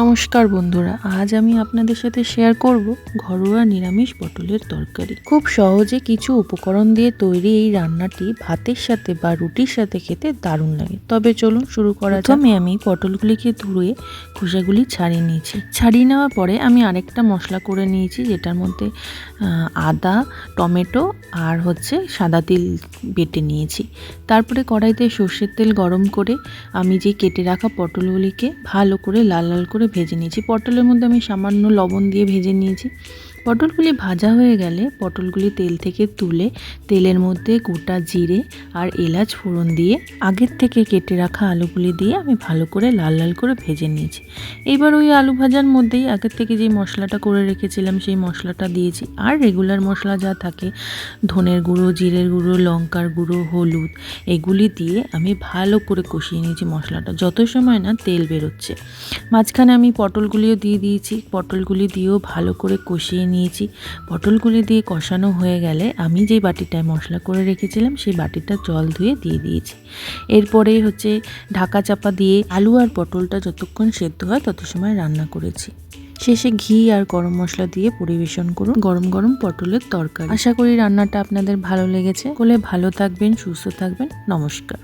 নমস্কার বন্ধুরা, আজ আমি আপনাদের সাথে শেয়ার করব ঘরোয়া নিরামিষ পটলের তরকারি। খুব সহজে কিছু উপকরণ দিয়ে তৈরি এই রান্নাটি ভাতের সাথে বা রুটির সাথে খেতে দারুণ লাগে। তবে চলুন শুরু করা যাক। প্রথমে আমি পটলগুলিকে ধুয়ে খোসাগুলি ছাড়িয়ে নিয়েছি। ছাড়িয়ে নেওয়ার পরে আমি আরেকটা মশলা করে নিয়েছি, যেটার মধ্যে আদা, টমেটো আর সাদা তিল বেটে নিয়েছি। তারপরে কড়াইতে সর্ষের তেল গরম করে আমি যে কেটে রাখা পটলগুলিকে ভালো করে লাল লাল করে ভেজে নিয়েছি। পটলের মধ্যে আমি সামান্য লবণ দিয়ে ভেজে নিয়েছি। পটলগুলি ভাজা হয়ে গেলে পটলগুলি তেল থেকে তুলে তেলের মধ্যে গোটা জিরে আর এলাচ ফোড়ন দিয়ে আগের থেকে কেটে রাখা আলুগুলি দিয়ে আমি ভালো করে লাল লাল করে ভেজে নিয়েছি। এবার ওই আলু ভাজার মধ্যেই আগের থেকে যে মশলাটা করে রেখেছিলাম সেই মশলাটা দিয়েছি। আর রেগুলার মশলা যা থাকে, ধনের গুঁড়ো, জিরের গুঁড়ো, লঙ্কার গুঁড়ো, হলুদ, এগুলি দিয়ে আমি ভালো করে কষিয়ে নিয়েছি মশলাটা, যত সময় না তেল বেরোচ্ছে। মাঝখানে আমি পটলগুলিও দিয়ে দিয়েছি। পটলগুলি দিয়েও ভালো করে কষিয়ে নিয়েছি। পটলগুলি দিয়ে কষানো হয়ে গেলে আমি যেই বাটিটায় মশলা করে রেখেছিলাম সেই বাটিটা জল ধুয়ে দিয়ে দিয়েছি। এরপরেই ঢাকা চাপা দিয়ে আলু আর পটলটা যতক্ষণ সেদ্ধ হয় তত সময় রান্না করেছি। শেষে ঘি আর গরম মশলা দিয়ে পরিবেশন করুন গরম গরম পটলের তরকারি। আশা করি রান্নাটা আপনাদের ভালো লেগেছে। ভালো থাকবেন, সুস্থ থাকবেন। নমস্কার।